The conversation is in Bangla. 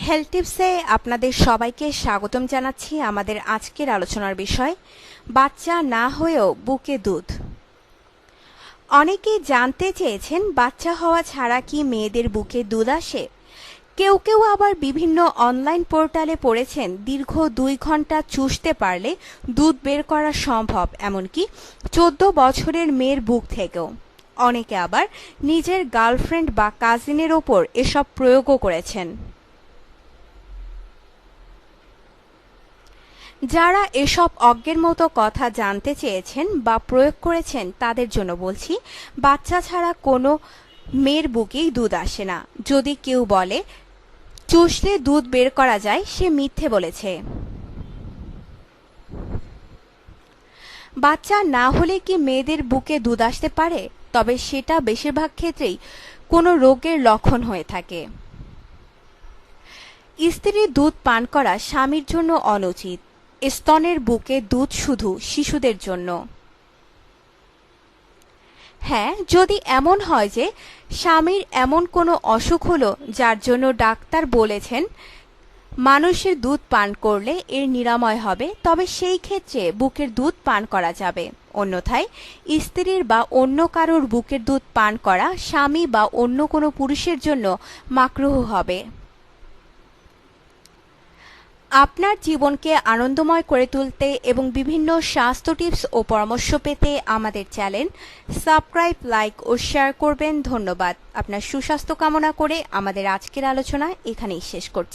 হেলথ টিপসে আপনাদের সবাইকে স্বাগতম জানাচ্ছি। আমাদের আজকের আলোচনার বিষয় বাচ্চা না হয়েও বুকে দুধ। অনেকেই জানতে চেয়েছেন বাচ্চা হওয়া ছাড়া কি মেয়েদের বুকে দুধ আসে। কেউ কেউ আবার বিভিন্ন অনলাইন পোর্টালে পড়েছেন দীর্ঘ 2 ঘন্টা চুষতে পারলে দুধ বের করা সম্ভব, এমনকি 14 বছরের মেয়ের বুক থেকেও। অনেকে আবার নিজের গার্লফ্রেন্ড বা কাজিনের ওপর এসব প্রয়োগও করেছেন। যারা এসব অজ্ঞের মতো কথা জানতে চেয়েছেন বা প্রয়োগ করেছেন তাদের জন্য বলছি, বাচ্চা ছাড়া কোনো মেয়ের বুকেই দুধ আসে না। যদি কেউ বলে চুষলে দুধ বের করা যায়, সে মিথ্যে বলেছে। বাচ্চা না হলে কি মেয়েদের বুকে দুধ আসতে পারে? তবে সেটা বেশিরভাগ ক্ষেত্রেই কোনো রোগের লক্ষণ হয়ে থাকে। স্ত্রীর দুধ পান করা স্বামীর জন্য অনুচিত। স্তনের বুকে দুধ শুধু শিশুদের জন্য। হ্যাঁ, যদি এমন হয় যে স্বামীর এমন কোনো অসুখ হলো যার জন্য ডাক্তার বলেছেন মানুষের দুধ পান করলে এর নিরাময় হবে, তবে সেই ক্ষেত্রে বুকের দুধ পান করা যাবে। অন্যথায় স্ত্রীর বা অন্য কারোর বুকের দুধ পান করা স্বামী বা অন্য কোনো পুরুষের জন্য মাকরুহ হবে। আপনার জীবনকে আনন্দময় করে তুলতে এবং বিভিন্ন স্বাস্থ্য টিপস ও পরামর্শ পেতে আমাদের চ্যানেল সাবস্ক্রাইব, লাইক ও শেয়ার করবেন। ধন্যবাদ। আপনার সুস্বাস্থ্য কামনা করে আমাদের আজকের আলোচনা এখানেই শেষ করছি।